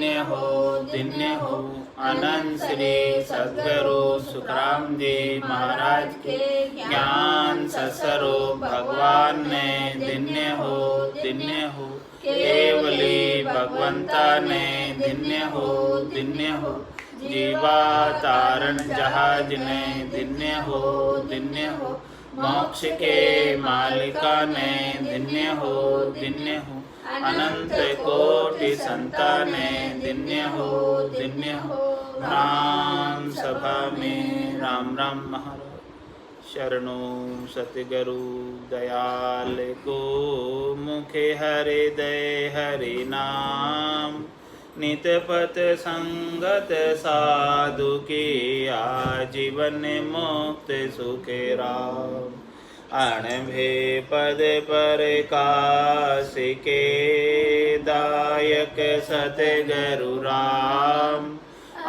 धन्य हो। अनंत श्री सद्गुरु सुखराम जी महाराज के ज्ञान सत्स्वरूप भगवान ने धन्य हो। केवली भगवंता ने धन्य हो। जीवा तारण जहाज ने धन्य हो। मोक्ष के मालिका ने धन्य हो। अनंत कोटि संताने धन्य हो। राम सभा में राम राम महाराज। शरणो सतगुरु दयाल को मुखे हरे दय हरि नाम। नित पथ संगत साधु की आजीवन मुक्त सुखे राम। अणभे पद पर काश के दायक सतगुरु राम।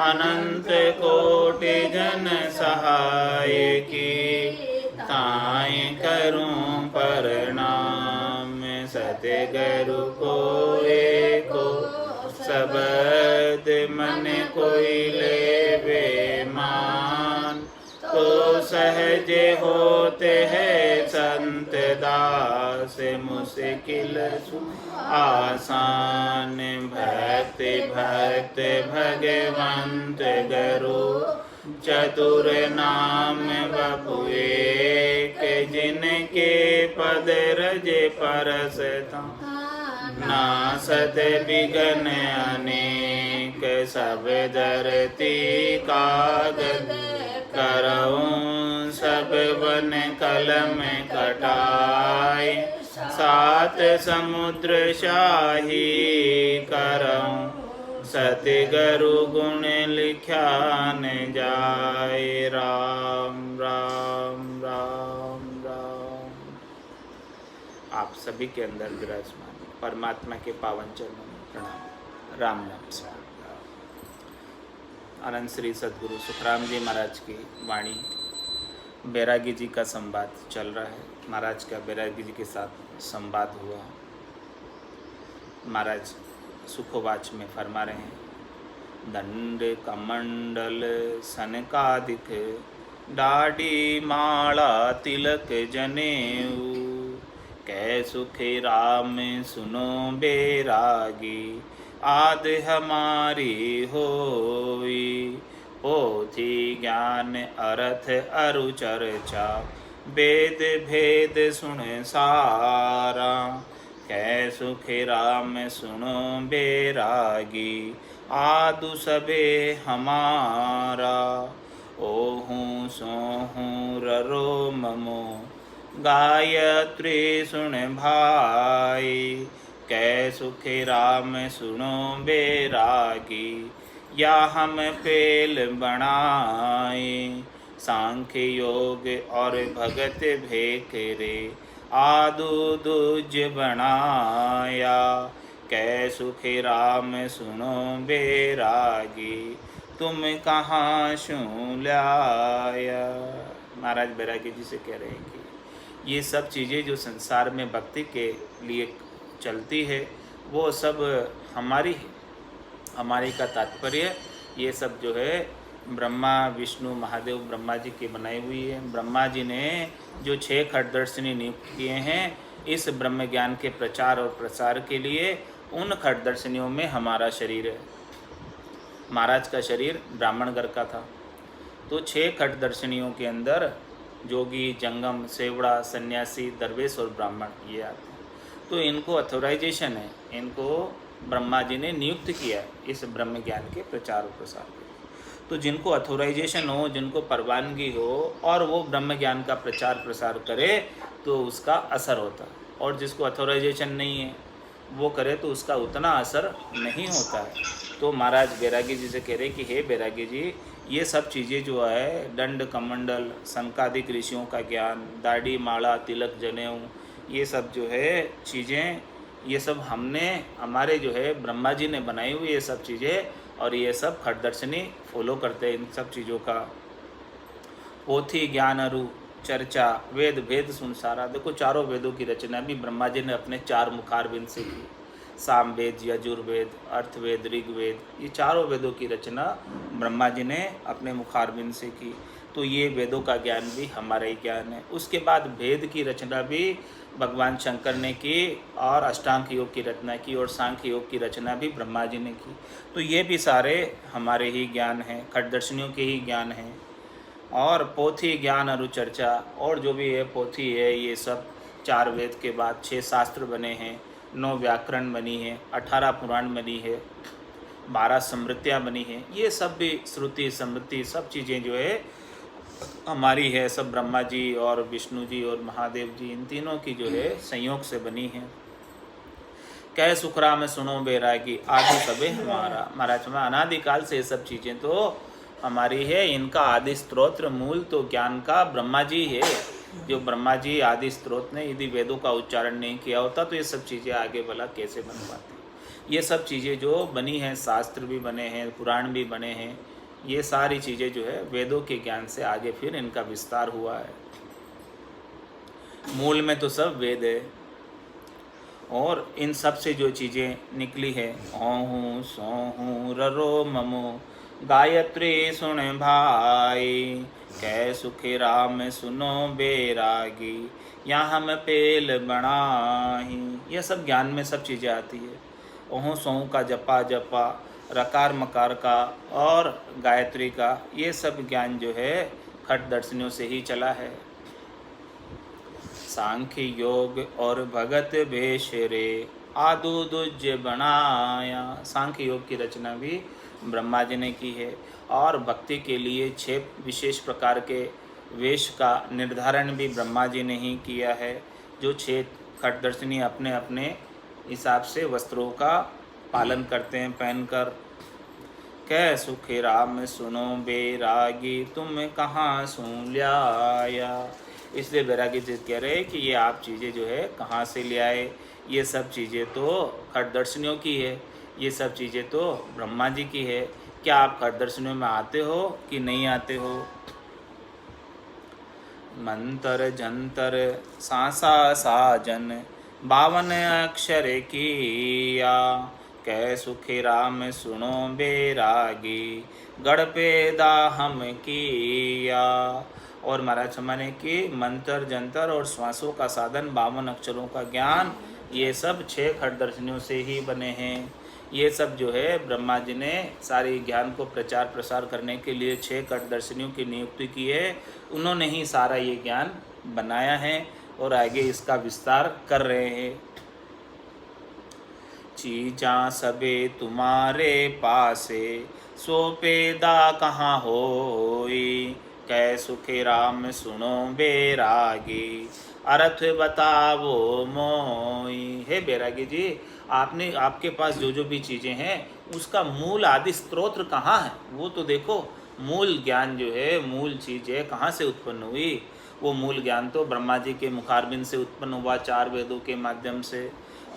अनंत कोटि जन सहाय की ताय करूं प्रणाम। सतगुरु को एको शब्द मन कोई लेवे मान। तो सहज होते हैं संत दास मुश्किल आसान। भक्त भगवंत गुरु चतुर नाम बपु एक। जिनके पद रज परसता नासत बिघन अनेक। सब धरती कागज करऊं सब वन कलम कटाए। सात समुद्र शाही करऊं सतगुरु गुण लिख्या न जाए। राम राम राम राम। आप सभी के अंदर विराजमान परमात्मा के पावन चरणों में प्रणाम। राम नाम से अनंत श्री सद्गुरु सुखराम जी महाराज की वाणी। बैरागी जी का संवाद चल रहा है। महाराज का बैरागी जी के साथ संवाद हुआ। महाराज सुखोवाच में फरमा रहे हैं। दंड कमंडल सनकादिक डाढ़ी माला तिलक जनेऊ। कै सुखे राम सुनो बैरागी आद हमारी होई। पोथी ज्ञान अर्थ अरु चर्चा वेद भेद सुन सारा। कै सुखे राम सुनो बैरागी आदु सबे हमारा। ओहूँ सोहूँ ररो ममो गायत्री सुन भाई। कै सुखे राम सुनो बैरागी या हम पेल बनाए। सांख्य योग और भगत भेकरे आदु दुज बनाया। कै सुखे राम सुनो बैरागी तुम कहाँ शू लाया। महाराज बैरागी जी से कह रहे हैं कि ये सब चीज़ें जो संसार में भक्ति के लिए चलती है वो सब हमारी है। हमारी का तात्पर्य ये सब जो है ब्रह्मा विष्णु महादेव ब्रह्मा जी की बनाई हुई है। ब्रह्मा जी ने जो 6 खटदर्शिनी नियुक्त किए हैं इस ब्रह्म ज्ञान के प्रचार और प्रसार के लिए, उन खटदर्शिनियों में हमारा शरीर है। महाराज का शरीर ब्राह्मणगढ़ का था। तो 6 खटदर्शिनियों के अंदर जोगी, जंगम, सेवड़ा, सन्यासी, दरवेश और ब्राह्मण ये आते हैं। तो इनको अथोराइजेशन है, इनको ब्रह्मा जी ने नियुक्त किया इस ब्रह्म ज्ञान के प्रचार और प्रसार के लिए। तो जिनको अथोराइजेशन हो, जिनको परवानगी हो और वो ब्रह्म ज्ञान का प्रचार प्रसार करे तो उसका असर होता है, और जिसको अथोराइजेशन नहीं है वो करे तो उसका उतना असर नहीं होता है। तो महाराज बैरागी जी से कह रहे कि हे बैरागी जी, ये सब चीज़ें जो है दंड कमंडल, संकादिक ऋषियों का ज्ञान, दाढ़ी माला तिलक जनेऊ, ये सब जो है चीज़ें, ये सब हमने हमारे जो है ब्रह्मा जी ने बनाई हुई ये सब चीज़ें, और ये सब खटदर्शनी फॉलो करते हैं इन सब चीज़ों का। पोथी ज्ञान अरु चर्चा वेद भेद सुन सारा। देखो चारों वेदों की रचना भी ब्रह्मा जी ने अपने 4 मुखारबिंद से की। सामवेद, यजुर्वेद, अर्थवेद, ऋग्वेद, ये चारों वेदों की रचना ब्रह्मा जी ने अपने मुखारबिंद से की। तो ये वेदों का ज्ञान भी हमारा ही ज्ञान है। उसके बाद वेद की रचना भी भगवान शंकर ने की और अष्टांग योग की रचना की और सांख्य योग की रचना भी ब्रह्मा जी ने की। तो ये भी सारे हमारे ही ज्ञान हैं, खटदर्शनियों के ही ज्ञान हैं। और पोथी ज्ञान अनुचर्चा और जो भी है पोथी है, ये सब 4 वेद के बाद 6 शास्त्र बने हैं, 9 व्याकरण बनी है, 18 पुराण बनी है, 12 स्मृतियाँ बनी हैं। ये सब भी श्रुति स्मृति सब चीज़ें जो है हमारी है, सब ब्रह्मा जी और विष्णु जी और महादेव जी, इन तीनों की जो है संयोग से बनी है। कह सुखरा में सुनो बैरागी, आदि सबे हमारा। महाराज में अनादिकाल से ये सब चीज़ें तो हमारी है। इनका आदि स्त्रोत्र मूल तो ज्ञान का ब्रह्मा जी है। जो ब्रह्मा जी आदि स्त्रोत ने यदि वेदों का उच्चारण नहीं किया होता तो ये सब चीज़ें आगे भला कैसे बन पाती। ये सब चीज़ें जो बनी हैं, शास्त्र भी बने हैं, पुराण भी बने हैं, ये सारी चीज़ें जो है वेदों के ज्ञान से आगे फिर इनका विस्तार हुआ है। मूल में तो सब वेद है और इन सब से जो चीज़ें निकली है, ओहूँ सोहूँ ररो ममो गायत्री सुन भाई, कै सुखे राम सुनो बैरागी, यहाँ हम पेल बनाही। यह सब ज्ञान में सब चीज़ें आती है। ओहूँ सोहूँ का जपा जपा, रकार मकार का और गायत्री का, ये सब ज्ञान जो है खट दर्शनियों से ही चला है। सांख्य योग और भगत भेष रे, आदु दुज बनाया। सांख्य योग की रचना भी ब्रह्मा जी ने की है और भक्ति के लिए 6 विशेष प्रकार के वेश का निर्धारण भी ब्रह्मा जी ने ही किया है। जो 6 खटदर्शनी अपने अपने हिसाब से वस्त्रों का पालन करते हैं पहनकर। कै सुखे राम सुनो बैरागी, तुम कहाँ सुन लाया। इसलिए बैरागी जी कह रहे हैं कि ये आप चीज़ें जो है कहाँ से ले आए। ये सब चीज़ें तो खटदर्शनियों की है, ये सब चीज़ें तो ब्रह्मा जी की है। क्या आप खटदर्शनियों में आते हो कि नहीं आते हो। मंतर जंतर सांसा साजन, 52 अक्षर किया, कै सुखे राम सुनो बैरागी, गढ़ पैदा हम किया। और महाराज ने कि मंत्र जंतर और श्वासों का साधन, 52 अक्षरों का ज्ञान, ये सब 6 खटदर्शनियों से ही बने हैं। ये सब जो है ब्रह्मा जी ने सारे ज्ञान को प्रचार प्रसार करने के लिए 6 खटदर्शनियों की नियुक्ति की है। उन्होंने ही सारा ये ज्ञान बनाया है और आगे इसका विस्तार कर रहे हैं। चीजा सबे तुम्हारे पासे, सो पैदा कहाँ होई, कै सुखे राम सुनो बैरागी, अर्थ बतावो मोई। हे बैरागी जी, आपने आपके पास जो जो भी चीज़ें हैं उसका मूल आदि स्त्रोत्र कहाँ है, वो तो देखो। मूल ज्ञान जो है, मूल चीज़ है, कहाँ से उत्पन्न हुई। वो मूल ज्ञान तो ब्रह्मा जी के मुखारबिंद से उत्पन्न हुआ, 4 वेदों के माध्यम से।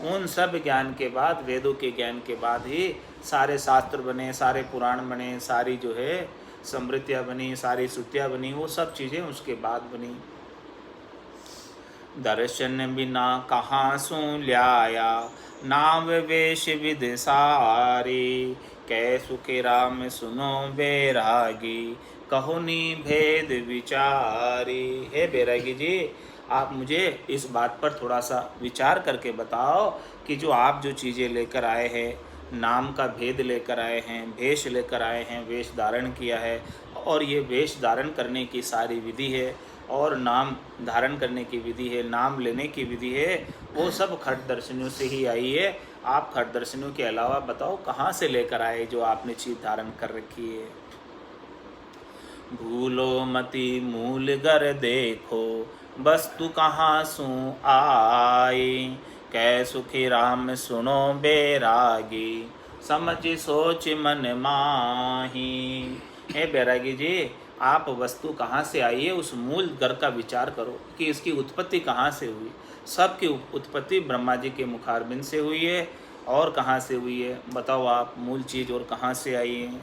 उन सब ज्ञान के बाद, वेदों के ज्ञान के बाद ही सारे शास्त्र बने, सारे पुराण बने, सारी जो है स्मृतियाँ बनी, सारी श्रुतियाँ बनी, वो सब चीज़ें उसके बाद बनी। दर्शन बिना कहाँ सु ल्याया, नाम वेश विध सारी, कै सुखे राम सुनो बैरागी, कहुनी भेद विचारी। हे बैरागी जी, आप मुझे इस बात पर थोड़ा सा विचार करके बताओ कि जो आप जो चीज़ें लेकर आए हैं, नाम का भेद लेकर आए हैं, वेश लेकर आए हैं, वेश धारण किया है, और ये वेश धारण करने की सारी विधि है और नाम धारण करने की विधि है, नाम लेने की विधि है, वो सब खटदर्शनियों से ही आई है। आप खटदर्शनियों के अलावा बताओ कहाँ से लेकर आए जो आपने चीज़ धारण कर रखी है। भूलो मति मूल गर देखो, वस्तु कहाँ सु आई, कै सुखी राम सुनो बैरागी, समझ सोच मन माही। हे बैरागी जी, आप वस्तु कहाँ से आई है उस मूल घर का विचार करो कि इसकी उत्पत्ति कहाँ से हुई। सबकी उत्पत्ति ब्रह्मा जी के मुखारबिंद से हुई है। और कहाँ से हुई है बताओ आप, मूल चीज़ और कहाँ से आई है।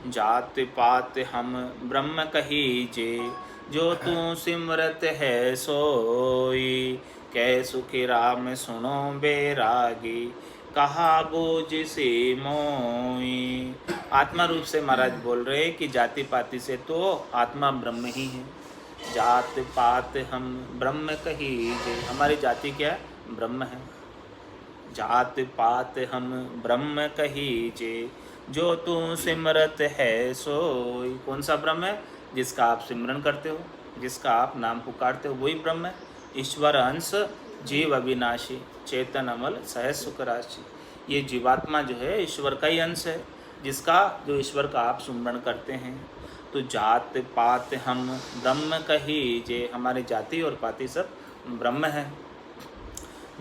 जात पात हम ब्रह्म कहीजे, जो तू सिमरत है सोई, कै सुखी राम सुनो बैरागी, कहा बूझ से मोई। आत्मा रूप से महाराज बोल रहे हैं कि जाति पाति से तो आत्मा ब्रह्म ही है। जात पात हम ब्रह्म कहीजे, हमारी जाति क्या है? ब्रह्म है। जात पात हम ब्रह्म कहीजे, जो तू सिमरत है सोई। कौन सा ब्रह्म है? जिसका आप सिमरन करते हो, जिसका आप नाम पुकारते हो, वही ब्रह्म है। ईश्वर अंश जीव अविनाशी, चेतन अमल सहज सुख राशि। ये जीवात्मा जो है ईश्वर का ही अंश है, जिसका जो ईश्वर का आप सुमरण करते हैं। तो जात पात हम ब्रह्म कहीजे, हमारी जाति और पाति सब ब्रह्म है।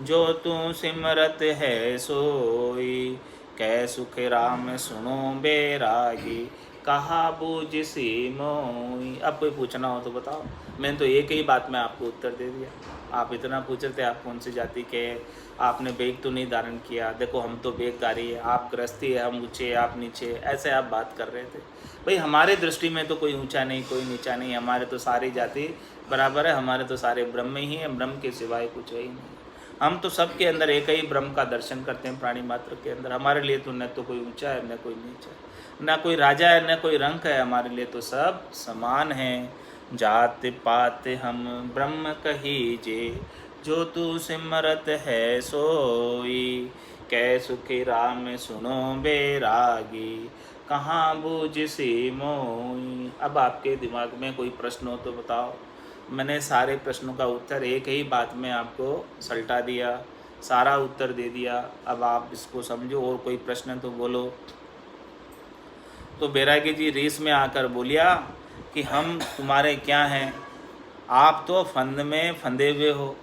जो तू सिमरत है सोई, कै सुख राम सुनो बैरागी, कहा बूझ सी मोई। अब कोई पूछना हो तो बताओ। मैंने तो एक ही बात में आपको उत्तर दे दिया। आप इतना पूछ रहे थे आप कौन सी जाति के, आपने बेग तो नहीं धारण किया। देखो हम तो बेगधारी है, आप गृहस्थी है, हम ऊँचे आप नीचे, ऐसे आप बात कर रहे थे। भाई हमारे दृष्टि में तो कोई ऊंचा नहीं कोई नीचा नहीं, हमारे तो सारी जाति बराबर है, हमारे तो सारे ब्रह्म ही हैं, ब्रह्म के सिवाय कुछ है ही नहीं। हम तो सबके अंदर एक ही ब्रह्म का दर्शन करते हैं, प्राणी मात्र के अंदर। हमारे लिए तो न तो कोई ऊंचा है न कोई नीचा है, न कोई राजा है न कोई रंक है, हमारे लिए तो सब समान हैं। जात पात हम ब्रह्म कहीजे, जो तू सिमरत है सोई, कै सुखी राम सुनो बैरागी, कहाँ बूझ सी मोई। अब आपके दिमाग में कोई प्रश्न हो तो बताओ। मैंने सारे प्रश्नों का उत्तर एक ही बात में आपको सल्टा दिया, सारा उत्तर दे दिया। अब आप इसको समझो, और कोई प्रश्न तो बोलो। तो बैरागी जी रीस में आकर बोलिया कि हम तुम्हारे क्या हैं, आप तो फंद में फंदे हुए हो,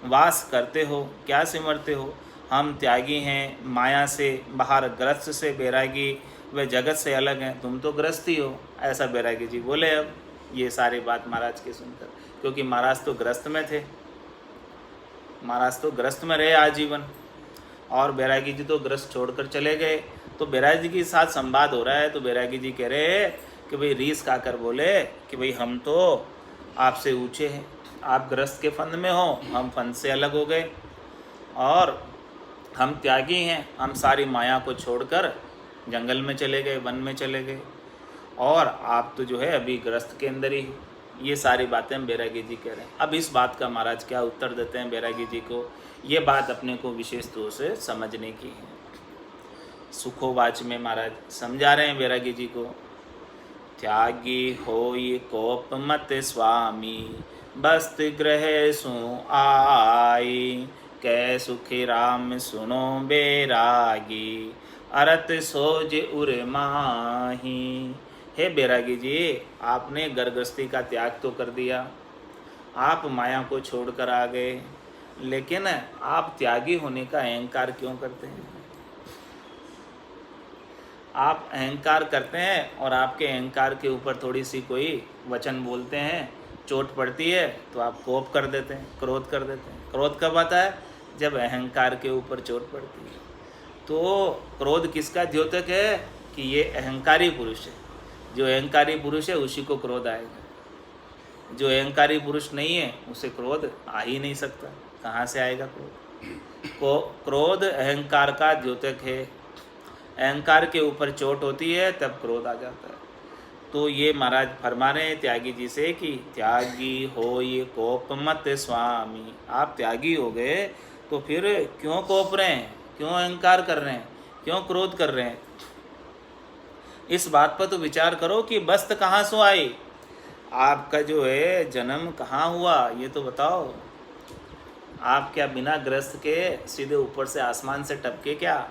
वास करते हो, क्या सिमरते हो। हम त्यागी हैं, माया से बाहर ग्रस्त से बैरागी, वे जगत से अलग हैं, तुम तो ग्रस्त ही हो। ऐसा बैरागी जी बोले। अब ये सारी बात महाराज की सुनकर, क्योंकि महाराज तो ग्रस्त में थे, महाराज तो ग्रस्त में रहे आजीवन, और बैरागी जी तो ग्रस्त छोड़कर चले गए। तो बैरागी जी के साथ संवाद हो रहा है, तो बैरागी जी कह रहे हैं कि भाई रीस खाकर बोले कि भाई हम तो आपसे ऊंचे हैं, आप ग्रस्त के फंद में हो, हम फंद से अलग हो गए, और हम त्यागी हैं, हम सारी माया को छोड़कर जंगल में चले गए, वन में चले गए, और आप तो जो है अभी ग्रस्त के अंदर ही। ये सारी बातें हम बैरागी जी कह रहे हैं। अब इस बात का महाराज क्या उत्तर देते हैं बैरागी जी को, ये बात अपने को विशेष तौर से समझने की है। सुखोवाच में महाराज समझा रहे हैं बैरागी जी को। त्यागी होई कोप मत स्वामी, बस्त ग्रह सु आई, कै सुखी राम सुनो बैरागी, अरत सोज उर माही। हे बैरागी जी, आपने गर्गस्ती का त्याग तो कर दिया, आप माया को छोड़कर आ गए, लेकिन आप त्यागी होने का अहंकार क्यों करते हैं? आप अहंकार करते हैं, और आपके अहंकार के ऊपर थोड़ी सी कोई वचन बोलते हैं, चोट पड़ती है तो आप कोप कर देते हैं, क्रोध कर देते हैं। क्रोध कब आता है? जब अहंकार के ऊपर चोट पड़ती है। तो क्रोध किसका द्योतक है? कि ये अहंकारी पुरुष है। जो अहंकारी पुरुष है उसी को क्रोध आएगा। जो अहंकारी पुरुष नहीं है उसे क्रोध आ ही नहीं सकता। कहाँ से आएगा क्रोध? क्रोध अहंकार का द्योतक है। अहंकार के ऊपर चोट होती है तब क्रोध आ जाता है। तो ये महाराज फरमा रहे हैं त्यागी जी से कि त्यागी हो ये कोप मत स्वामी। आप त्यागी हो गए तो फिर क्यों कोप रहे हैं, क्यों अहंकार कर रहे हैं, क्यों क्रोध कर रहे हैं? इस बात पर तो विचार करो कि बस्त कहाँ से आई, आपका जो है जन्म कहाँ हुआ, ये तो बताओ। आप क्या बिना ग्रस्त के सीधे ऊपर से आसमान से टपके क्या?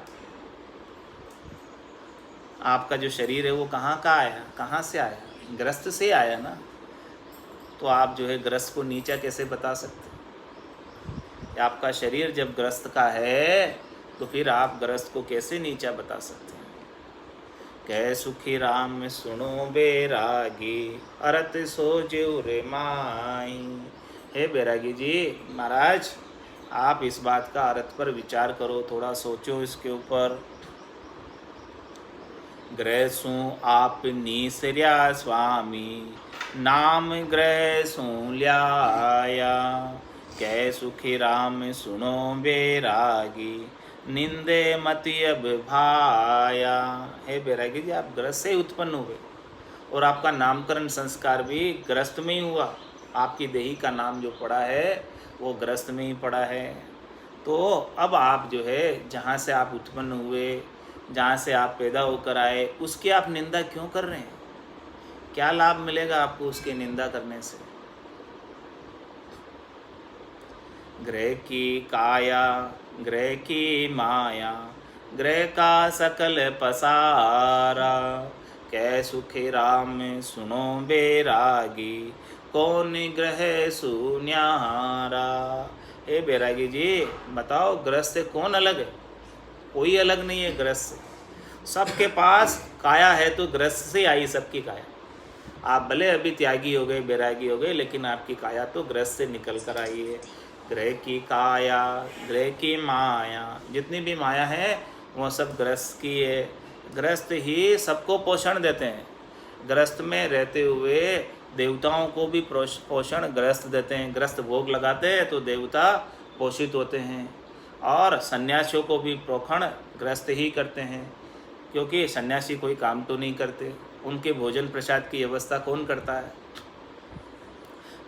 आपका जो शरीर है वो कहाँ का आया, कहाँ से आया? ग्रस्त से आया ना। तो आप जो है ग्रस्त को नीचा कैसे बता सकते? आपका शरीर जब ग्रस्त का है तो फिर आप ग्रस्त को कैसे नीचा बता सकते हैं? कै सुखी राम सुनो बैरागी, अरत सोजे उरे माई। हे बैरागी जी, महाराज आप इस बात का अर्थ पर विचार करो, थोड़ा सोचो इसके ऊपर। ग्रह सु आप नीसर्या स्वामी, नाम ग्रह सु ल्याया, कै सुखी राम सुनो बैरागी, निंदे मति अब भाया। हे बैरागी जी, आप ग्रस्त से उत्पन्न हुए और आपका नामकरण संस्कार भी ग्रस्त में ही हुआ। आपकी देही का नाम जो पड़ा है वो ग्रस्त में ही पड़ा है। तो अब आप जो है जहाँ से आप उत्पन्न हुए, जहाँ से आप पैदा होकर आए, उसकी आप निंदा क्यों कर रहे हैं? क्या लाभ मिलेगा आपको उसकी निंदा करने से? ग्रह की काया ग्रह की माया, ग्रह का सकल पसारा, कै सुखी राम सुनो बैरागी, कौन ग्रह सुन्यारा। हे बैरागी जी, बताओ ग्रस्त से कौन अलग है? कोई अलग नहीं है ग्रस्त से। सबके पास काया है तो ग्रस्त से आई सबकी काया। आप भले अभी त्यागी हो गए, बैरागी हो गए, लेकिन आपकी काया तो ग्रस्त से निकल कर आई है। ग्रह की काया ग्रह की माया, जितनी भी माया है वो सब ग्रस्त की है। ग्रस्त ही सबको पोषण देते हैं। ग्रस्त में रहते हुए देवताओं को भी पोषण ग्रस्त देते हैं। ग्रस्त भोग लगाते हैं तो देवता पोषित होते हैं, और सन्यासियों को भी पोषण ग्रस्त ही करते हैं, क्योंकि सन्यासी कोई काम तो नहीं करते। उनके भोजन प्रसाद की व्यवस्था कौन करता है?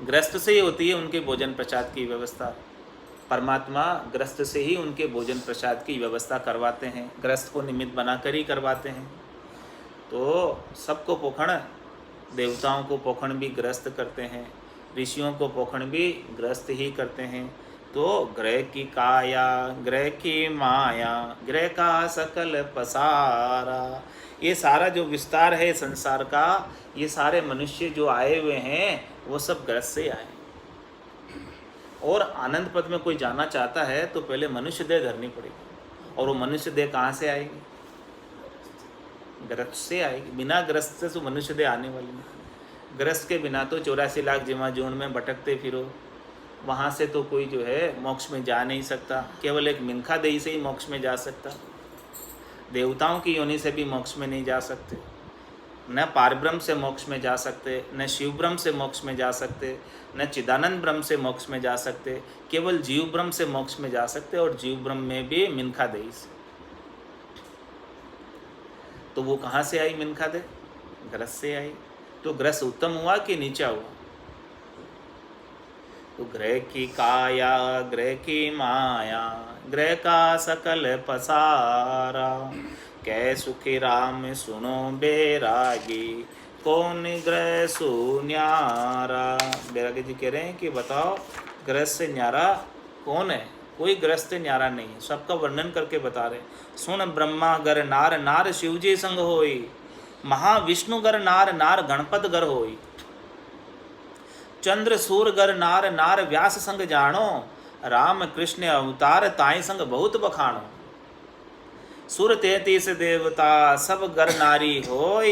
ग्रस्त से ही होती है उनके भोजन प्रसाद की व्यवस्था। परमात्मा ग्रस्त से ही उनके भोजन प्रसाद की व्यवस्था करवाते हैं, ग्रस्त को निमित्त बनाकर ही करवाते हैं। तो सबको पोषण, देवताओं को पोषण भी ग्रस्त करते हैं, ऋषियों को पोषण भी ग्रस्त ही करते हैं। तो ग्रह की काया ग्रह की माया, ग्रह का सकल पसारा, ये सारा जो विस्तार है संसार का, ये सारे मनुष्य जो आए हुए हैं वो सब ग्रस्त से आए। और आनंद पद में कोई जाना चाहता है तो पहले मनुष्य देह धरनी पड़ेगी, और वो मनुष्य देह कहाँ से आएगी? ग्रस्त से आएगी। बिना ग्रस्त से तो मनुष्य देह आने वाली नहीं। ग्रस्त के बिना तो 84 लाख जिमा जोन में भटकते फिरो, वहाँ से तो कोई जो है मोक्ष में जा नहीं सकता। केवल एक मिनखा देही से ही मोक्ष में जा सकता। देवताओं की योनि से भी मोक्ष में नहीं जा सकते। न पारब्रह्म से मोक्ष में जा सकते, न शिव ब्रह्म से मोक्ष में जा सकते, न चिदानंद ब्रह्म से मोक्ष में जा सकते। केवल जीव ब्रह्म से मोक्ष में जा सकते, और जीव ब्रह्म में भी मिनखा देही से। तो वो कहाँ से आई मिनखा दे? ग्रस्त से आई। तो ग्रस्त उत्तम हुआ कि नीचा हुआ? तो ग्रह की काया ग्रह की माया, ग्रह का सकल पसारा, कै सुखी राम सुनो बैरागी, कौन ग्रह सुन्यारा। बैरागी जी कह रहे हैं कि बताओ ग्रस्त से न्यारा कौन है? कोई ग्रस्त से न्यारा नहीं है। सबका वर्णन करके बता रहे। सुन ब्रह्मा गर नार, नार शिवजी संग होई, महाविष्णु गर नार, नार गणपत गर होई, चंद्र सूर गर नार, नार व्यास संग जानो, राम कृष्ण अवतार ताई संग बहुत बखानो। सुर 33 देवता सब गर नारी होय,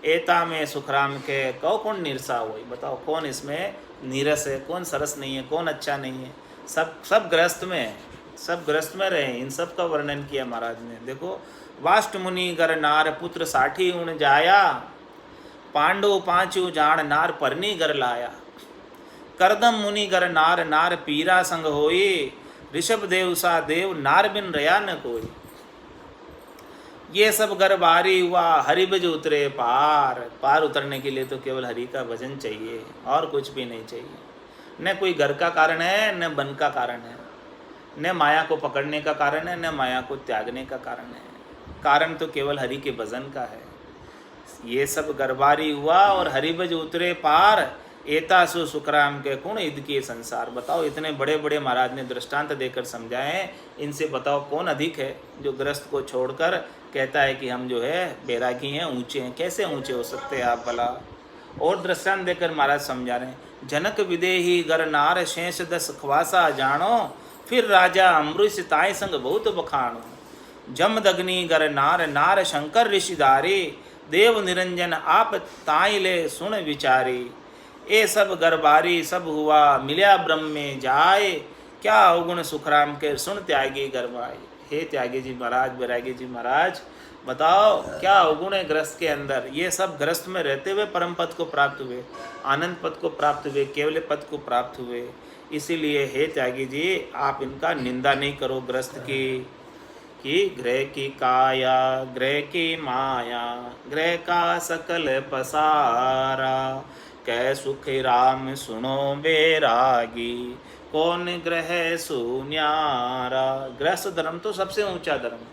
एता में सुखराम के कौ कौन निरसा होय। बताओ कौन इसमें नीरस है, कौन सरस नहीं है, कौन अच्छा नहीं है? सब ग्रस्त में है, सब ग्रस्त में रहे। इन सब का वर्णन किया महाराज ने। देखो, वाष्ट मुनि गर नार, पुत्र 60 उण जाया, पांडु 5 जान, नार परनी गर लाया, करदम मुनि गर नार, नार पीरा संग होई, ऋषभ देव सा देव, नार बिन रया न कोई। ये सब गर बारी हुआ, हरि भज उतरे पार। पार उतरने के लिए तो केवल हरि का भजन चाहिए, और कुछ भी नहीं चाहिए। न कोई घर का कारण है, न बन का कारण है, न माया को पकड़ने का कारण है, न माया को त्यागने का कारण है। कारण तो केवल हरि के भजन का है। ये सब गरबारी हुआ और हरि भज उतरे पार, एता सु सुखराम के गुण इद के संसार। बताओ, इतने बड़े बड़े महाराज ने दृष्टांत देकर समझाएं। इनसे बताओ कौन अधिक है, जो ग्रस्त को छोड़कर कहता है कि हम जो है बैरागी हैं, ऊंचे हैं। कैसे ऊंचे हो सकते हैं आप भला? और दृष्टांत देकर महाराज समझा रहे हैं। जनक विदेही गर नार, शेष 10 ख्वासा जानो, फिर राजा अमृष ताय संग बहुत बखानो। जमदग्नि गर नार, नार शंकर ऋषिधारी, देव निरंजन आप ताई ले सुन विचारी। ए सब गरबारी सब हुआ, मिल्या ब्रह्म में जाए, क्या अवगुण सुखराम के सुन त्यागी गरबाई। हे त्यागी जी महाराज, बैरागी जी महाराज, बताओ क्या अवगुण है ग्रस्त के अंदर? ये सब ग्रस्त में रहते हुए परम पद को प्राप्त हुए, आनंद पद को प्राप्त हुए, केवल पद को प्राप्त हुए। इसीलिए हे त्यागी जी, आप इनका निंदा नहीं करो ग्रस्त की, कि ग्रह की काया ग्रह की माया, ग्रह का सकल पसारा, कै सुख राम सुनो बैरागी, कौन ग्रह सुन्यारा। गृहस्थ धर्म तो सबसे ऊंचा धर्म,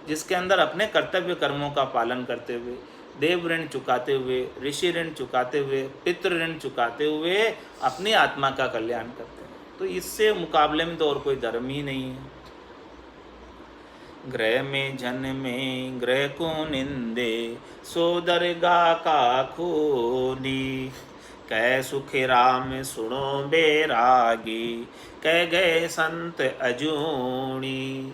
जिसके अंदर अपने कर्तव्य कर्मों का पालन करते हुए, देव ऋण चुकाते हुए, ऋषि ऋण चुकाते हुए, पितृ ऋण चुकाते हुए अपनी आत्मा का कल्याण करते हैं। तो इससे मुकाबले में तो और कोई धर्म ही नहीं है। ग्रह में जन्मे ग्रह को निंदे, सो दरगाह का खूनी, कै सुख राम सुनो बैरागी, कह गए संत अजूणी।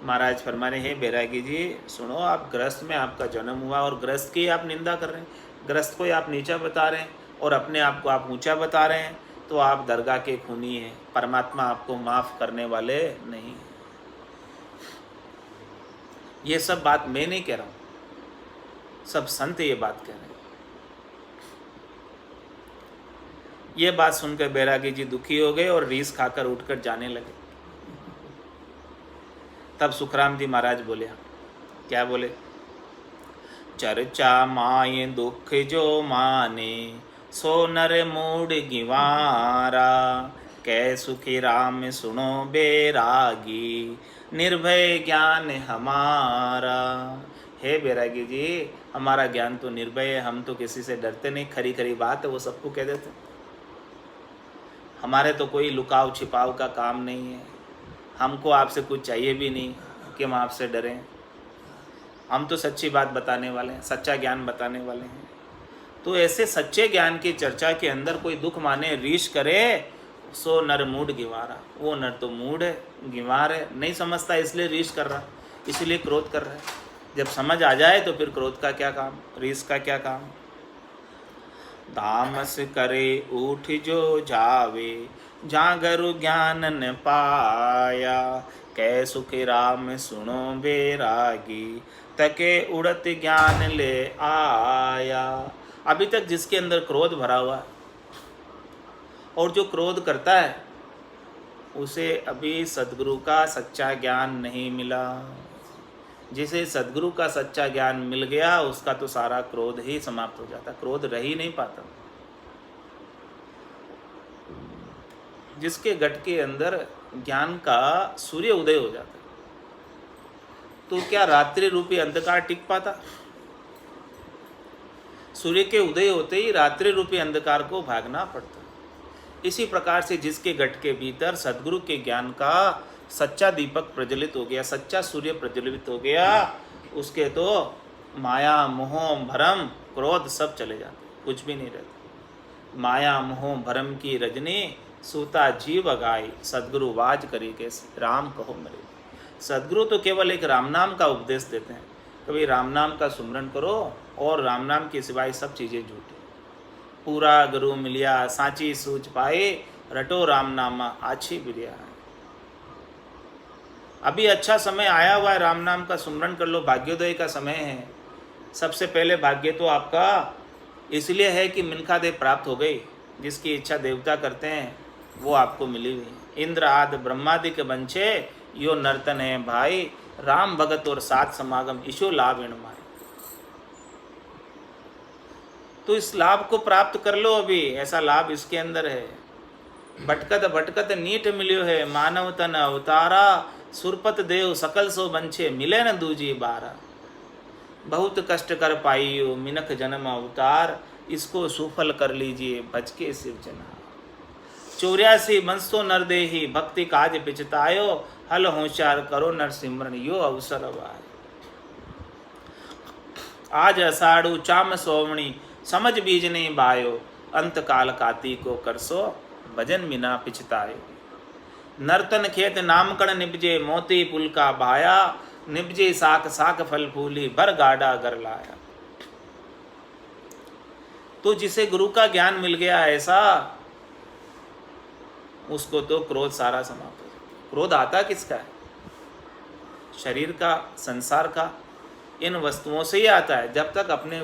महाराज फरमा रहे हैं, बैरागी जी सुनो, आप गृहस्थ में आपका जन्म हुआ और गृहस्थ की आप निंदा कर रहे हैं, गृहस्थ को आप नीचा बता रहे हैं और अपने आप को आप ऊंचा बता रहे हैं, तो आप दरगाह के खूनी हैं। परमात्मा आपको माफ़ करने वाले नहीं। ये सब बात मैं नहीं कह रहा हूँ, सब संत ये बात कह रहे हैं। ये बात सुनकर बैरागी जी दुखी हो गए और रीस खाकर उठकर जाने लगे। तब सुखराम जी महाराज बोले, क्या बोले? चर्चा माय दुख जो माने, सो नर मूड गिवारा, कै सुखी राम सुनो बैरागी, निर्भय ज्ञान हमारा। हे बैरागी जी, हमारा ज्ञान तो निर्भय है, हम तो किसी से डरते नहीं, खरी खरी बात है वो सबको कह देते। हमारे तो कोई लुकाव छिपाव का काम नहीं है, हमको आपसे कुछ चाहिए भी नहीं कि हम आपसे डरें। हम तो सच्ची बात बताने वाले हैं, सच्चा ज्ञान बताने वाले हैं। तो ऐसे सच्चे ज्ञान की चर्चा के अंदर कोई दुख माने, रीश करे, सो नर मूड गिवारा। वो नर तो मूड है, गिवार है, नहीं समझता इसलिए रीश कर रहा, इसलिए क्रोध कर रहा है। जब समझ आ जाए तो फिर क्रोध का क्या काम, रीश का क्या काम। तामस करे उठ जो जावे, जागरु ज्ञान न पाया, कै सुख राम सुनो बैरागी, तके उड़त ज्ञान ले आया। अभी तक जिसके अंदर क्रोध भरा हुआ है और जो क्रोध करता है, उसे अभी सद्गुरु का सच्चा ज्ञान नहीं मिला। जिसे सद्गुरु का सच्चा ज्ञान मिल गया, उसका तो सारा क्रोध ही समाप्त हो जाता, क्रोध रह ही नहीं पाता। जिसके घट के अंदर ज्ञान का सूर्य उदय हो जाता, तो क्या रात्रि रूपी अंधकार टिक पाता? सूर्य के उदय होते ही रात्रि रूपी अंधकार को भागना पड़ता। इसी प्रकार से जिसके घट के भीतर सद्गुरु के ज्ञान का सच्चा दीपक प्रज्वलित हो गया, सच्चा सूर्य प्रज्वलित हो गया, उसके तो माया मोह भरम क्रोध सब चले जाते, कुछ भी नहीं रहता। माया मोह भरम की रजनी, सूता जीव गाय, सद्गुरु वाज करी कैसे, राम कहो मरे। सद्गुरु तो केवल एक राम नाम का उपदेश देते हैं, कभी राम नाम का सुमरन करो और राम नाम के सिवाय सब चीज़ें झूठी। पूरा गुरु मिलिया सांची सूझ पाए, रटो राम नामा आछी बिरिया। अभी अच्छा समय आया हुआ है, राम नाम का सुमरन कर लो, भाग्योदय का समय है। सबसे पहले भाग्य तो आपका इसलिए है कि मिनखा देव प्राप्त हो गई, जिसकी इच्छा देवता करते हैं वो आपको मिली हुई। इंद्र आदि ब्रह्मादिक बंचे, यो नर्तन है भाई, राम भगत और सात समागम, ईशो लाभ इण माए। तो इस लाभ को प्राप्त कर लो, अभी ऐसा लाभ इसके अंदर है। भटकत भटकत नीट मिलियो है, मानव तन अवतारा, सुरपत देव सकल सो बंछे, मिले न दूजी बारा। बहुत कष्ट कर पाइयो मिनख जन्म अवतार, इसको सुफल कर लीजिए भज के शिव जना। 84 बंसो नर देही, भक्ति काज पिछतायो, हल होशियार करो नर सिमरन, यो अवसर आए। आज अषाढ़ु चाम सोवणी, समझ बीज नहीं बायो, अंत काल काती को करसो, भजन बिना पिछतायो। नर्तन खेत नामकण निपजे, मोती पुल का भाया, निपजे साख साख फल फूली, भर गाड़ा घर लाया। तो जिसे गुरु का ज्ञान मिल गया ऐसा, उसको तो क्रोध सारा समाप्त हो जाता। क्रोध आता किसका है? शरीर का, संसार का, इन वस्तुओं से ही आता है। जब तक अपने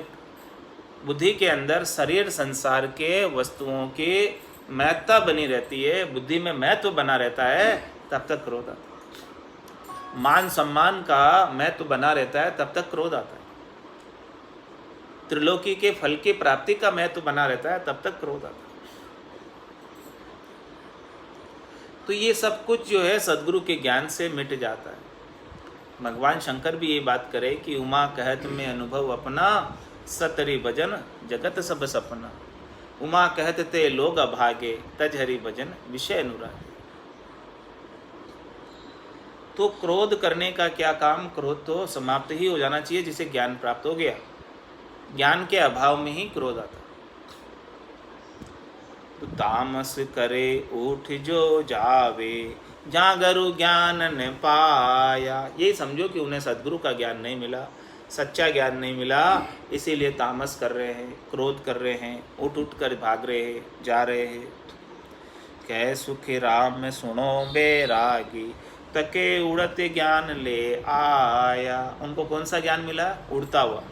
बुद्धि के अंदर शरीर संसार के वस्तुओं के महत्ता बनी रहती है, बुद्धि में महत्व बना रहता है, तब तक क्रोध आता है। मान सम्मान का महत्व बना रहता है, तब तक क्रोध आता है। त्रिलोकी के फल की प्राप्ति का महत्व बना रहता है, तब तक क्रोध आता है। तो ये सब कुछ जो है सद्गुरु के ज्ञान से मिट जाता है। भगवान शंकर भी ये बात करे कि उमा कहत में अनुभव अपना, सतरी भजन जगत सब सपना। उमा कहत ते लोग अभागे, तज हरि भजन विषय अनुराग। तो क्रोध करने का क्या काम, क्रोध तो समाप्त ही हो जाना चाहिए जिसे ज्ञान प्राप्त हो गया। ज्ञान के अभाव में ही क्रोध आता। तो तामस करे उठ जो जावे, जागरु ज्ञान न पाया। यही समझो कि उन्हें सद्गुरु का ज्ञान नहीं मिला, सच्चा ज्ञान नहीं मिला, इसीलिए तामस कर रहे हैं, क्रोध कर रहे हैं, उठ उठ कर भाग रहे हैं, जा रहे हैं। कह सुख राम सुनो बैरागी, तके उड़त ज्ञान ले आया। उनको कौन सा ज्ञान मिला? उड़ता हुआ।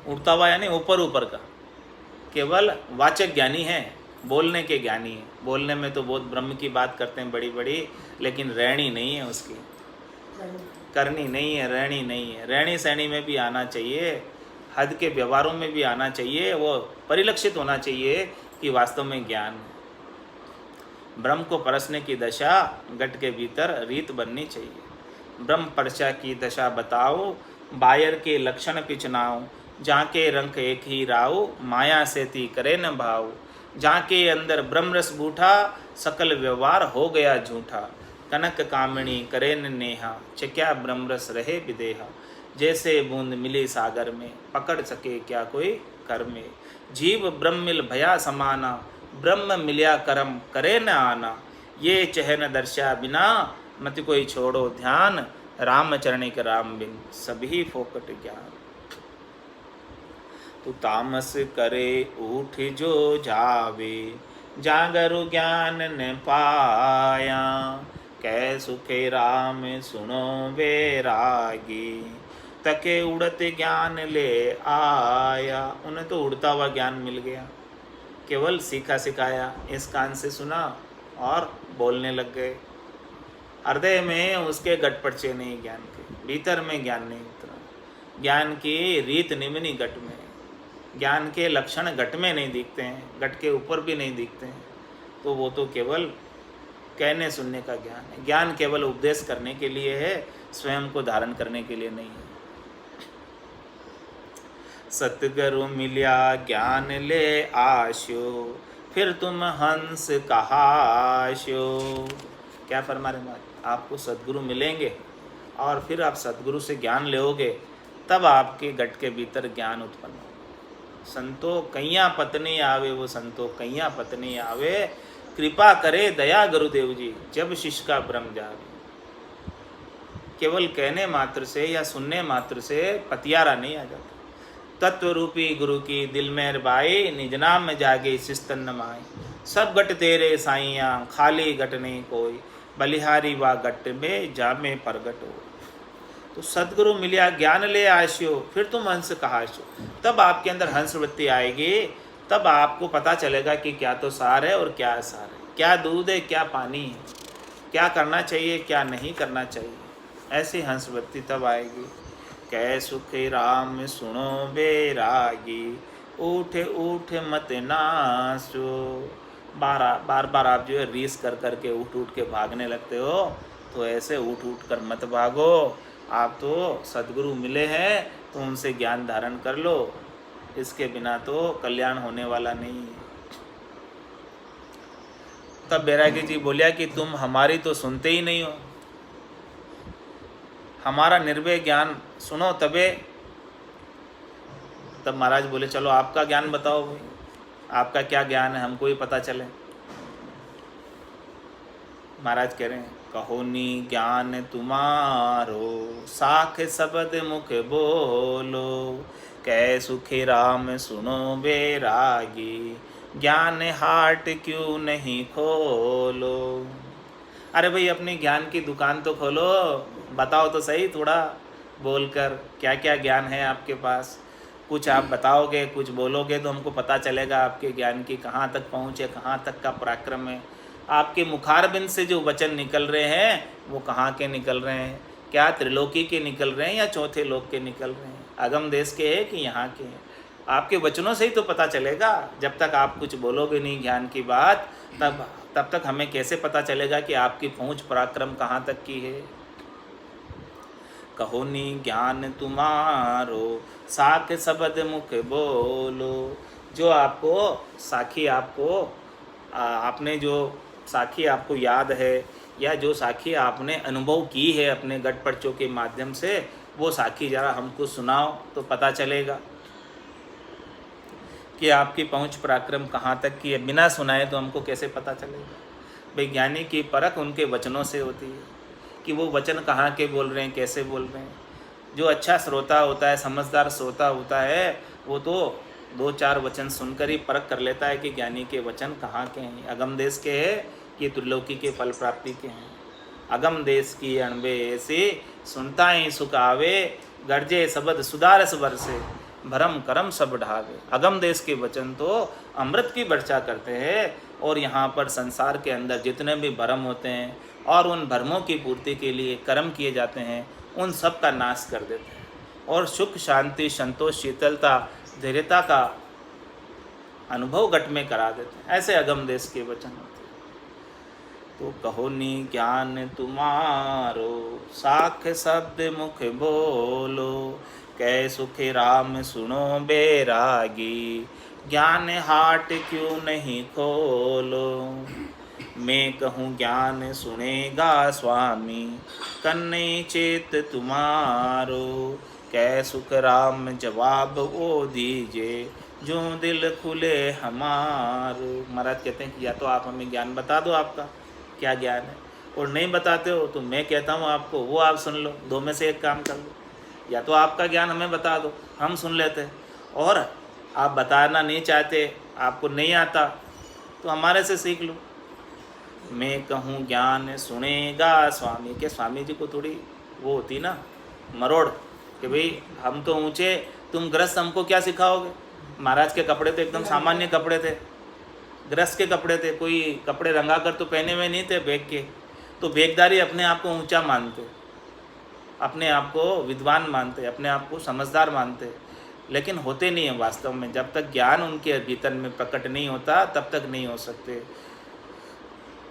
उड़ता हुआ यानी ऊपर ऊपर का, केवल वाचक ज्ञानी है, बोलने के ज्ञानी है। बोलने में तो बहुत ब्रह्म की बात करते हैं बड़ी बड़ी, लेकिन रहनी नहीं है उसकी, करनी नहीं है, रहनी नहीं है। रहनी सहनी में भी आना चाहिए, हद के व्यवहारों में भी आना चाहिए, वो परिलक्षित होना चाहिए कि वास्तव में ज्ञान है। ब्रह्म को परसने की दशा घट के भीतर रीत बननी चाहिए। ब्रह्म परचा की दशा बताओ, बायर के लक्षण पिचनाओ, जाके रंग एक ही राव, माया से ती करे न भाव। जाके अंदर ब्रह्म रस बूठा, सकल व्यवहार हो गया झूठा। कनक कामिणी करे न नेहा, चक्या ब्रह्म रस रहे विदेहा। जैसे बूंद मिली सागर में, पकड़ सके क्या कोई कर में। जीव ब्रह्म मिल भया समाना, ब्रह्म मिल्या करम करे न आना। ये चहन दर्शा बिना, मत कोई छोड़ो ध्यान। राम चरणिक राम बिन, सभी फोकट ज्ञान। तू तामस करे उठ जो जावे, जागरु ज्ञान न पाया। कै सुखे राम सुनो बैरागी, तके उड़त ज्ञान ले आया। उन्हें तो उड़ता हुआ ज्ञान मिल गया, केवल सीखा सिखाया, इस कान से सुना और बोलने लग गए। हृदय में उसके गटपड़चे नहीं ज्ञान के, भीतर में ज्ञान नहीं उतरा। ज्ञान की रीत निमनी घट में, ज्ञान के लक्षण घट में नहीं दिखते हैं, घट के ऊपर भी नहीं दिखते हैं। तो वो तो केवल कहने सुनने का ज्ञान है। ज्ञान केवल उपदेश करने के लिए है, स्वयं को धारण करने के लिए नहीं है। सतगुरु मिल्या ज्ञान ले आशो, फिर तुम हंस कहाशो। क्या फरमा रहे महाराज? आपको सद्गुरु मिलेंगे और फिर आप सद्गुरु से ज्ञान लोगे, तब आपके घट के भीतर ज्ञान उत्पन्न होगा। संतो कैया पत्नी आवे, वो संतो कैया पत्नी आवे। कृपा करे दया गुरुदेव जी, जब शिष्य का ब्रह्म जावे। केवल कहने मात्र से या सुनने मात्र से पतियारा नहीं आ जाता। तत्व रूपी गुरु की दिल में बाई, निज नाम में जागे शिस्तन नमाई। सब गट तेरे साइया, खाली गट नहीं कोई। बलिहारी वा गट में जामे प्रगट हो। तो सद्गुरु मिलिया ज्ञान ले आशियो, फिर तुम हंस कहाशो। तब आपके अंदर हंस वृत्ति आएगी, तब आपको पता चलेगा कि क्या तो सार है और क्या असार है, क्या दूध है क्या पानी है, क्या करना चाहिए क्या नहीं करना चाहिए। ऐसी हंस वृत्ति तब आएगी। कै सुख राम सुनो बैरागी, उठ उठ मत नासो। बार बार आप जो है रीस कर करके उठ उठ के भागने लगते हो, तो ऐसे उठ उठ कर मत भागो। आप तो सद्गुरु मिले हैं तो उनसे ज्ञान धारण कर लो, इसके बिना तो कल्याण होने वाला नहीं है। तब बैरागी जी बोलिया कि तुम हमारी तो सुनते ही नहीं हो, हमारा निर्भय ज्ञान सुनो तबे। तब महाराज बोले चलो आपका ज्ञान बताओ भाई, आपका क्या ज्ञान है, हमको ही पता चले। महाराज कह रहे हैं कहोनी ज्ञान तुम्हारो, साख शब्द मुख बोलो। कै सुखी राम सुनो बैरागी, ज्ञान हाट क्यों नहीं खोलो। अरे भाई अपनी ज्ञान की दुकान तो खोलो, बताओ तो सही थोड़ा बोलकर क्या क्या ज्ञान है आपके पास। कुछ आप बताओगे, कुछ बोलोगे तो हमको पता चलेगा आपके ज्ञान की कहाँ तक पहुँच है, कहाँ तक का पराक्रम है। आपके मुखारबिंद से जो वचन निकल रहे हैं वो कहाँ के निकल रहे हैं, क्या त्रिलोकी के निकल रहे हैं या चौथे लोक के निकल रहे हैं, अगम देश के हैं कि यहाँ के हैं। आपके वचनों से ही तो पता चलेगा। जब तक आप कुछ बोलोगे नहीं ज्ञान की बात, तब तक हमें कैसे पता चलेगा कि आपकी पहुँच पराक्रम कहाँ तक की है। कहो नी ज्ञान तुम्हारो साख शब्द मुख बोलो। जो आपको साखी आपने जो साखी आपको याद है या जो साखी आपने अनुभव की है अपने गट पर्चों के माध्यम से, वो साखी जरा हमको सुनाओ तो पता चलेगा कि आपकी पहुंच पराक्रम कहाँ तक की है। बिना सुनाए तो हमको कैसे पता चलेगा। वैज्ञानिक की परख उनके वचनों से होती है कि वो वचन कहाँ के बोल रहे हैं, कैसे बोल रहे हैं। जो अच्छा श्रोता होता है, समझदार श्रोता होता है, वो तो 2-4 वचन सुनकर ही परख कर लेता है कि ज्ञानी के वचन कहाँ के हैं, अगम देश के हैं कि त्रिलोकी के फल प्राप्ति के हैं। अगम देश की अणबे ऐसे सुनता ही सुख आवे, गर्जे शब्द सुधारस बरसे, भरम करम सब ढावे। अगम देश के वचन तो अमृत की वर्षा करते हैं और यहाँ पर संसार के अंदर जितने भी भरम होते हैं और उन भरमों की पूर्ति के लिए कर्म किए जाते हैं, उन सब का नाश कर देते हैं और सुख शांति संतोष शीतलता धैर्यता का अनुभव घट में करा देते हैं। ऐसे अगम देश के वचन होते हैं। तो कहो नी ज्ञान तुम्हारो साख शब्द मुख बोलो, कै सुख राम सुनो बैरागी, ज्ञान हाट क्यों नहीं खोलो। मैं कहूँ ज्ञान सुनेगा स्वामी, कन्ने चेत तुम्हारो, कै सुख राम जवाब वो दीजिए, जो दिल खुले हमारो। महाराज कहते हैं कि या तो आप हमें ज्ञान बता दो आपका क्या ज्ञान है, और नहीं बताते हो तो मैं कहता हूँ आपको, वो आप सुन लो। दो में से एक काम कर लो, या तो आपका ज्ञान हमें बता दो, हम सुन लेते, और आप बताना नहीं चाहते, आपको नहीं आता, तो हमारे से सीख लो। मैं कहूँ ज्ञान सुनेगा स्वामी, के स्वामी जी को थोड़ी वो होती ना मरोड़ कि भाई हम तो ऊँचे, तुम ग्रस्त हमको क्या सिखाओगे। महाराज के कपड़े तो एकदम सामान्य कपड़े थे, ग्रस्त के कपड़े थे, कोई कपड़े रंगा कर तो पहने हुए नहीं थे बेग के। तो बेगदारी अपने आप को ऊंचा मानते, अपने आप को विद्वान मानते, अपने आप को समझदार मानते, लेकिन होते नहीं हैं वास्तव में। जब तक ज्ञान उनके भीतर में प्रकट नहीं होता तब तक नहीं हो सकते।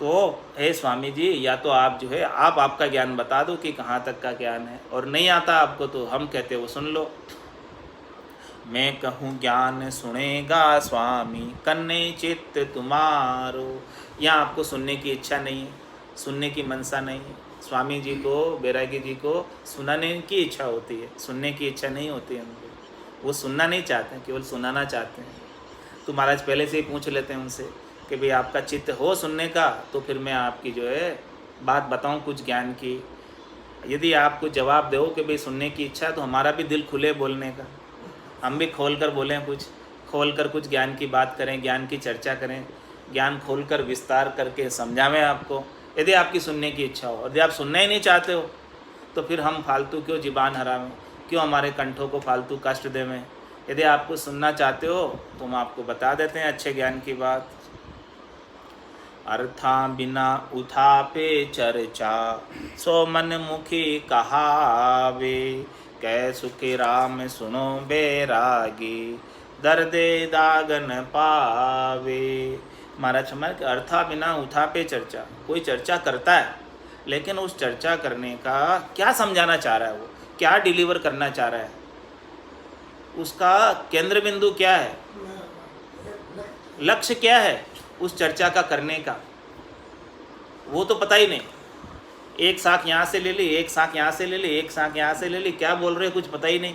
तो हे स्वामी जी, या तो आप जो है आप आपका ज्ञान बता दो कि कहाँ तक का ज्ञान है, और नहीं आता आपको तो हम कहते वो सुन लो। मैं कहूँ ज्ञान सुनेगा स्वामी, कन्ने चित्त तुम्हारो। यहाँ आपको सुनने की इच्छा नहीं है, सुनने की मनसा नहीं है। स्वामी जी को, बैरागी जी को सुनाने की इच्छा होती है, सुनने की इच्छा नहीं होती है उनको। वो सुनना नहीं चाहते हैं, केवल सुनाना चाहते हैं। तो महाराज पहले से ही पूछ लेते हैं उनसे कि भाई आपका चित्त हो सुनने का, तो फिर मैं आपकी जो है बात बताऊं कुछ ज्ञान की। यदि आप कुछ जवाब दो कि भाई सुनने की इच्छा है, तो हमारा भी दिल खुले बोलने का, हम भी खोल कर बोलें, कुछ खोल कर कुछ ज्ञान की बात करें, ज्ञान की चर्चा करें, ज्ञान खोल कर विस्तार करके समझावें आपको, यदि आपकी सुनने की इच्छा हो। यदि आप सुनना ही नहीं चाहते हो तो फिर हम फालतू क्यों जीबान हरावें, क्यों हमारे कंठों को फालतू कष्ट देवें। यदि आपको सुनना चाहते हो तो हम आपको बता देते हैं अच्छे ज्ञान की बात। अर्था बिना उठापे चर्चा, सो मन मुखी कहावे, कै सुखी राम सुनो बैरागी, दर्दे दागन पावे। महाराज हमारे अर्था बिना उठापे चर्चा, कोई चर्चा करता है लेकिन उस चर्चा करने का क्या समझाना चाह रहा है, वो क्या डिलीवर करना चाह रहा है, उसका केंद्र बिंदु क्या है, लक्ष्य क्या है उस चर्चा का करने का, वो तो पता ही नहीं। एक शाख यहाँ से ले ली, एक शाख यहाँ से ले ली, एक शाख यहाँ से ले ली, क्या बोल रहे कुछ पता ही नहीं।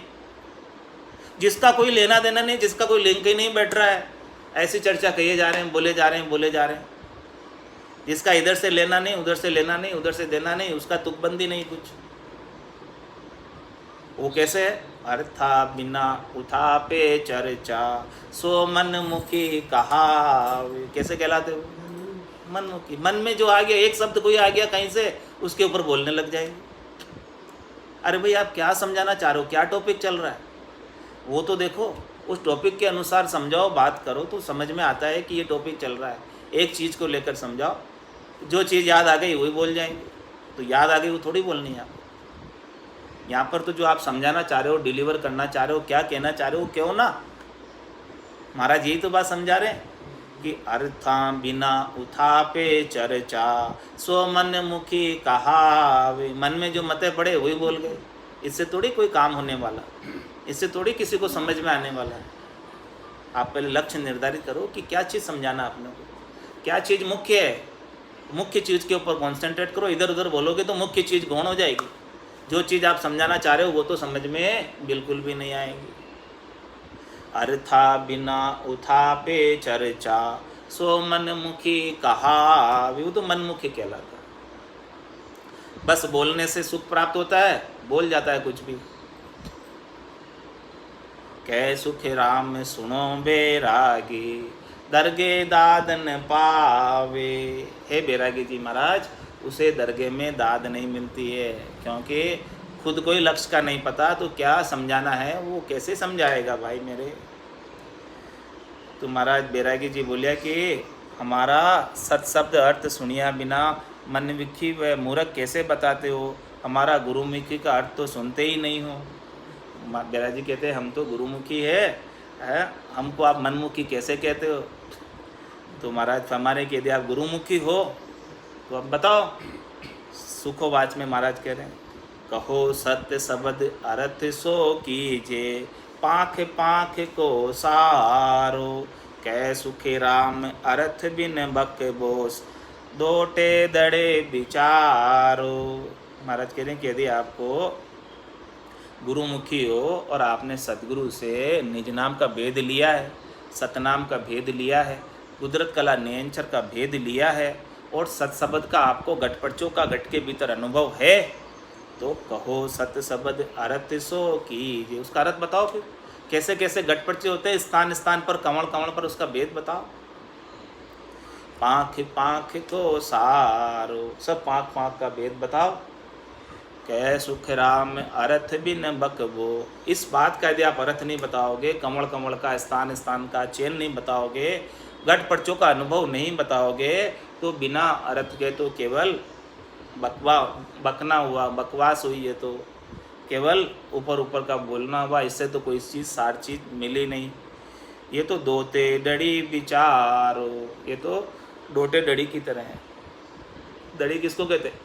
जिसका कोई लेना देना नहीं, जिसका कोई लिंक ही नहीं बैठ रहा है, ऐसी चर्चा कहिए जा रहे हैं, बोले जा रहे हैं, बोले जा रहे हैं। जिसका इधर से लेना नहीं, उधर से लेना नहीं, उधर से देना नहीं, उसका तुकबंदी नहीं कुछ। वो कैसे है? अर्था बिना उठापे चर्चा, सो मन मुखी कहावे। कैसे कहलाते हो? मनमुखी। मन में जो आ गया, एक शब्द कोई आ गया कहीं से, उसके ऊपर बोलने लग जाएंगे। अरे भाई आप क्या समझाना चाह रहे हो, क्या टॉपिक चल रहा है? वो तो देखो, उस टॉपिक के अनुसार समझाओ, बात करो तो समझ में आता है कि ये टॉपिक चल रहा है। एक चीज़ को लेकर समझाओ, जो चीज़ याद आ गई वही बोल जाएंगे। तो याद आ गई वो थोड़ी बोलनी है आप। यहाँ पर तो जो आप समझाना चाह रहे हो, डिलीवर करना चाह रहे हो, क्या कहना चाह रहे हो, क्यों ना। महाराज यही तो बात समझा रहे हैं कि अर्था बिना उठापे चर्चा, सो मन मुखी कहावे। मन में जो मते पड़े वही बोल गए। इससे थोड़ी कोई काम होने वाला, इससे थोड़ी किसी को समझ में आने वाला है। आप पहले लक्ष्य निर्धारित करो कि क्या चीज़ समझाना आपने को, क्या चीज़ मुख्य है। मुख्य चीज़ के ऊपर कॉन्सेंट्रेट करो। इधर उधर बोलोगे तो मुख्य चीज़ गौण हो जाएगी। जो चीज़ आप समझाना चाह रहे हो वो तो समझ में बिल्कुल भी नहीं आएगी। अर्था बिना उठापे चर्चा, सो मनमुखी कहावे। वो तो मनमुखी कहलाता है। बस बोलने से सुख प्राप्त होता है, बोल जाता है कुछ भी। कै सुख राम सुनो बैरागी, दरगे दादन पावे। हे बैरागी जी महाराज, उसे दरगे में दाद नहीं मिलती है, क्योंकि खुद को ही लक्ष्य का नहीं पता तो क्या समझाना है, वो कैसे समझाएगा भाई मेरे। तो महाराज बैरागी जी बोलिया कि हमारा सत्शब्द अर्थ सुनिया बिना मनमुखी व मूर्ख कैसे बताते हो, हमारा गुरुमुखी का अर्थ तो सुनते ही नहीं हो। बैरागी कहते हैं हम तो गुरुमुखी है, हमको आप मनमुखी कैसे कहते हो। तो महाराज हमारे यदि आप गुरुमुखी हो तो अब बताओ। सुखोवाच में महाराज कह रहे हैं, कहो सत्य शब्द अर्थ सो कीजे, पाख पाख को सारो। कै सुखे राम अर्थ बिन बक बोस, दोटे दड़े विचारो। महाराज कह रहे हैं कि यदि आपको गुरुमुखी हो और आपने सतगुरु से निज नाम का भेद लिया है, सतनाम का भेद लिया है, कुदरत कला नियंचर का भेद लिया है, और सत्शब्द का आपको घटपड़चों का घट के भीतर अनुभव है, तो कहो सत्य शब्द अर्थ सो कीजिए। उसका अर्थ बताओ फिर, कैसे कैसे घटपड़चे होते हैं, स्थान स्थान पर, कमल कमल पर, उसका भेद बताओ। पाँख पाँख को सारो, सब पाँख पाँख का भेद बताओ। कै सुख राम अर्थ बिन बकबो। इस बात का यदि आप अर्थ नहीं बताओगे, कमल कमल का, स्थान स्थान का चैन नहीं बताओगे, घट पर्चों का अनुभव नहीं बताओगे, तो बिना अर्थ के तो केवल बकना हुआ, बकवास हुई है, तो केवल ऊपर ऊपर का बोलना हुआ। इससे तो कोई चीज़ सार चीज़ मिली नहीं। ये तो दोते डड़ी विचारो, ये तो डोटे डड़ी की तरह है। दड़ी किसको कहते हैं?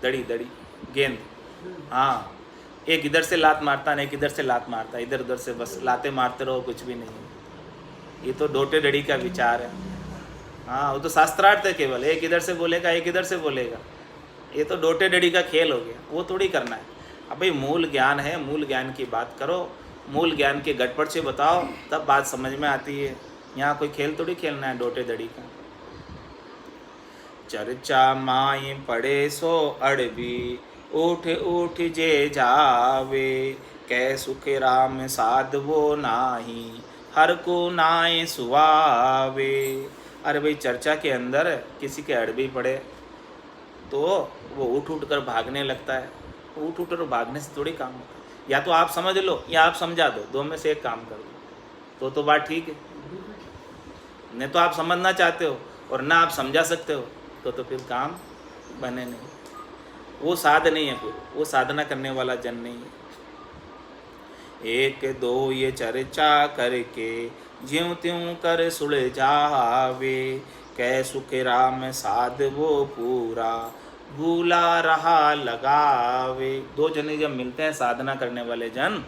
दड़ी दड़ी गेंद। हाँ, एक इधर से लात मारता है, एक इधर से लात मारता है, इधर उधर से बस लाते मारते रहो, कुछ भी नहीं। ये तो डोटे डड़ी का विचार है। हाँ, वो तो शास्त्रार्थ है केवल, एक इधर से बोलेगा एक इधर से बोलेगा। ये तो डोटे डड़ी का खेल हो गया, वो थोड़ी करना है। अब भाई मूल ज्ञान है, मूल ज्ञान की बात करो, मूल ज्ञान के गटपट से बताओ, तब बात समझ में आती है। यहाँ कोई खेल थोड़ी खेलना है डोटे डड़ी का। चर्चा माई पड़े सो अड़बी, उठ उठ जे जावे। कै सुख राम साधवो नाही, हर को नाय सुहावे। अरे भाई, चर्चा के अंदर किसी के अड़बी पड़े तो वो उठ उठ कर भागने लगता है। उठ उठ कर भागने से थोड़ी काम होता है। या तो आप समझ लो या आप समझा दो, दो में से एक काम कर दो, तो बात ठीक है। नहीं तो आप समझना चाहते हो और ना आप समझा सकते हो, तो फिर काम बने नहीं। वो साध नहीं है, फिर वो साधना करने वाला जन नहीं है। एक दो ये चर्चा करके, ज्यों त्यों कर सुलझावे। कै सुख राम साध वो पूरा, भूला रहा लगावे। दो जने जब मिलते हैं साधना करने वाले जन,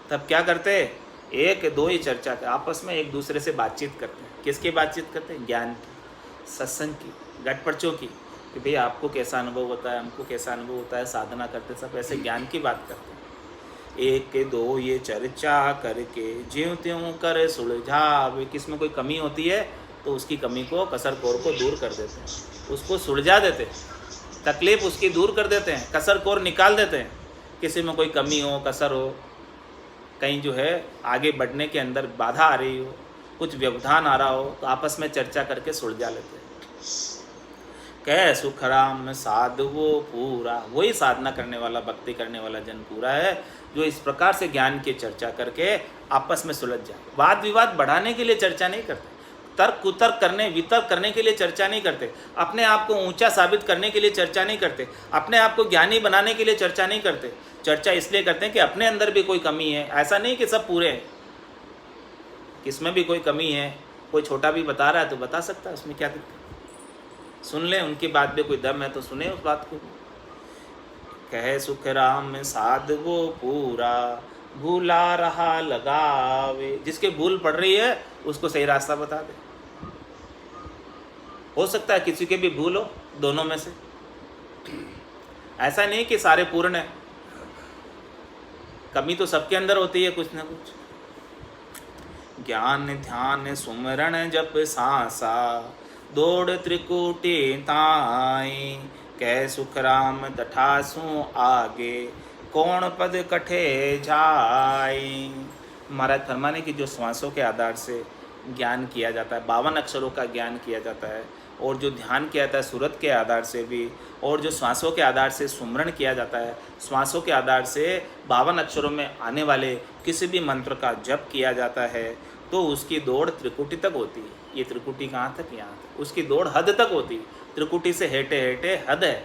तब क्या करते? एक दो ही चर्चा करते, आपस में एक दूसरे से बातचीत करते हैं। किसकी बातचीत करते हैं? ज्ञान की, सत्संग की, घटपर्चों की, कि भाई आपको कैसा अनुभव होता है, हमको कैसा अनुभव होता है साधना करते, सब ऐसे ज्ञान की बात करते हैं। एक दो ये चर्चा करके, ज्यों त्यों कर सुलझावे। किस में कोई कमी होती है तो उसकी कमी को, कसर कोर को दूर कर देते हैं, उसको सुलझा देते हैं, तकलीफ उसकी दूर कर देते हैं, कसर कोर निकाल देते हैं। किसी में कोई कमी हो, कसर हो, कहीं जो है आगे बढ़ने के अंदर बाधा आ रही हो, कुछ व्यवधान आ रहा हो, तो आपस में चर्चा करके सुलझा लेते हैं। कै सुख राम साधवो पूरा, वही साधना करने वाला, भक्ति करने वाला जन पूरा है। जो इस प्रकार से ज्ञान की चर्चा करके आपस में सुलझ जाए। वाद विवाद बढ़ाने के लिए चर्चा नहीं करते, तर्क कुतर्क करने वितर्क करने के लिए चर्चा नहीं करते, अपने आप को ऊंचा साबित करने के लिए चर्चा नहीं करते, अपने आप को ज्ञानी बनाने के लिए चर्चा नहीं करते। चर्चा इसलिए करते हैं कि अपने अंदर भी कोई कमी है। ऐसा नहीं कि सब पूरे हैं, किसमें भी कोई कमी है। कोई छोटा भी बता रहा है तो बता सकता है, उसमें क्या दिक्कत। सुन ले, उनकी बात में कोई दम है तो सुने उस बात को। कहे सुख राम साध वो पूरा, भूला रहा लगावे। जिसके भूल पड़ रही है उसको सही रास्ता बता दे। हो सकता है किसी के भी भूल हो, दोनों में से। ऐसा नहीं कि सारे पूर्ण है, कमी तो सबके अंदर होती है कुछ ना कुछ। ज्ञान ध्यान सुमरण जप सांसा, दौड़ त्रिकुटी ताई। कह सुख राम तठासु आगे, कौन पद कठे जाई। महाराज फरमाने की जो श्वासों के आधार से ज्ञान किया जाता है, 52 अक्षरों का ज्ञान किया जाता है, और जो ध्यान किया जाता है सूरत के आधार से भी, और जो श्वासों के आधार से सुमरण किया जाता है, श्वासों के आधार से 52 अक्षरों में आने वाले किसी भी मंत्र का जप किया जाता है, तो उसकी दौड़ त्रिकुटी तक होती है। ये त्रिकुटी कहाँ तक? यहाँ तक। उसकी दौड़ हद तक होती है। त्रिकुटी से हेटे हेटे हद है।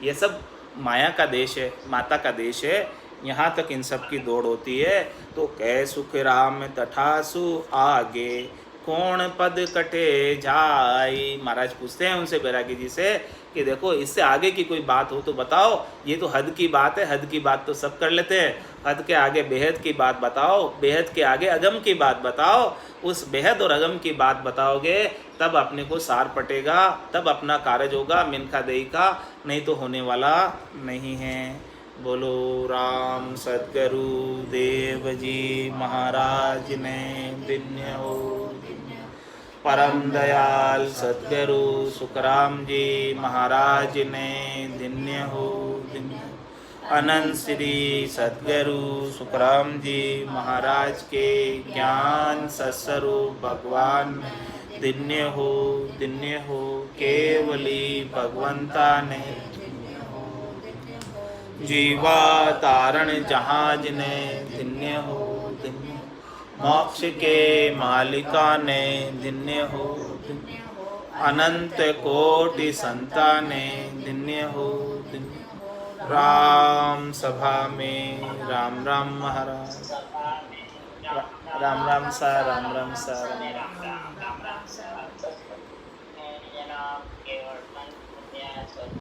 ये सब माया का देश है, माता का देश है, यहाँ तक इन सब की दौड़ होती है। तो कह सुख राम तठासु आगे, कौन पद कटे जाई। महाराज पूछते हैं उनसे, बैरागी जी से, कि देखो इससे आगे की कोई बात हो तो बताओ। ये तो हद की बात है, हद की बात तो सब कर लेते हैं, हद के आगे बेहद की बात बताओ, बेहद के आगे अगम की बात बताओ। उस बेहद और अगम की बात बताओगे तब अपने को सार पटेगा, तब अपना कार्य होगा मिनखा देई का, नहीं तो होने वाला नहीं है। बोलो राम सद्गुरु देव जी महाराज ने दिन्य हो। परम दयाल सद्गुरु सुखराम जी महाराज ने दिन्य हो दिन्य। अनंत श्री सद्गुरु सुखराम जी महाराज के ज्ञान सत्स्वरूप भगवान दिन्य हो। केवली भगवंता ने जीवा तारण जहाज ने दिन्य हो दिन्य। मोक्ष के मालिका ने दिन्य हो दिन्य। अनंत कोटि संता ने दिन्य हो दिन्य। राम सभा में राम राम महाराज, राम राम सा, राम राम सा, राम राम।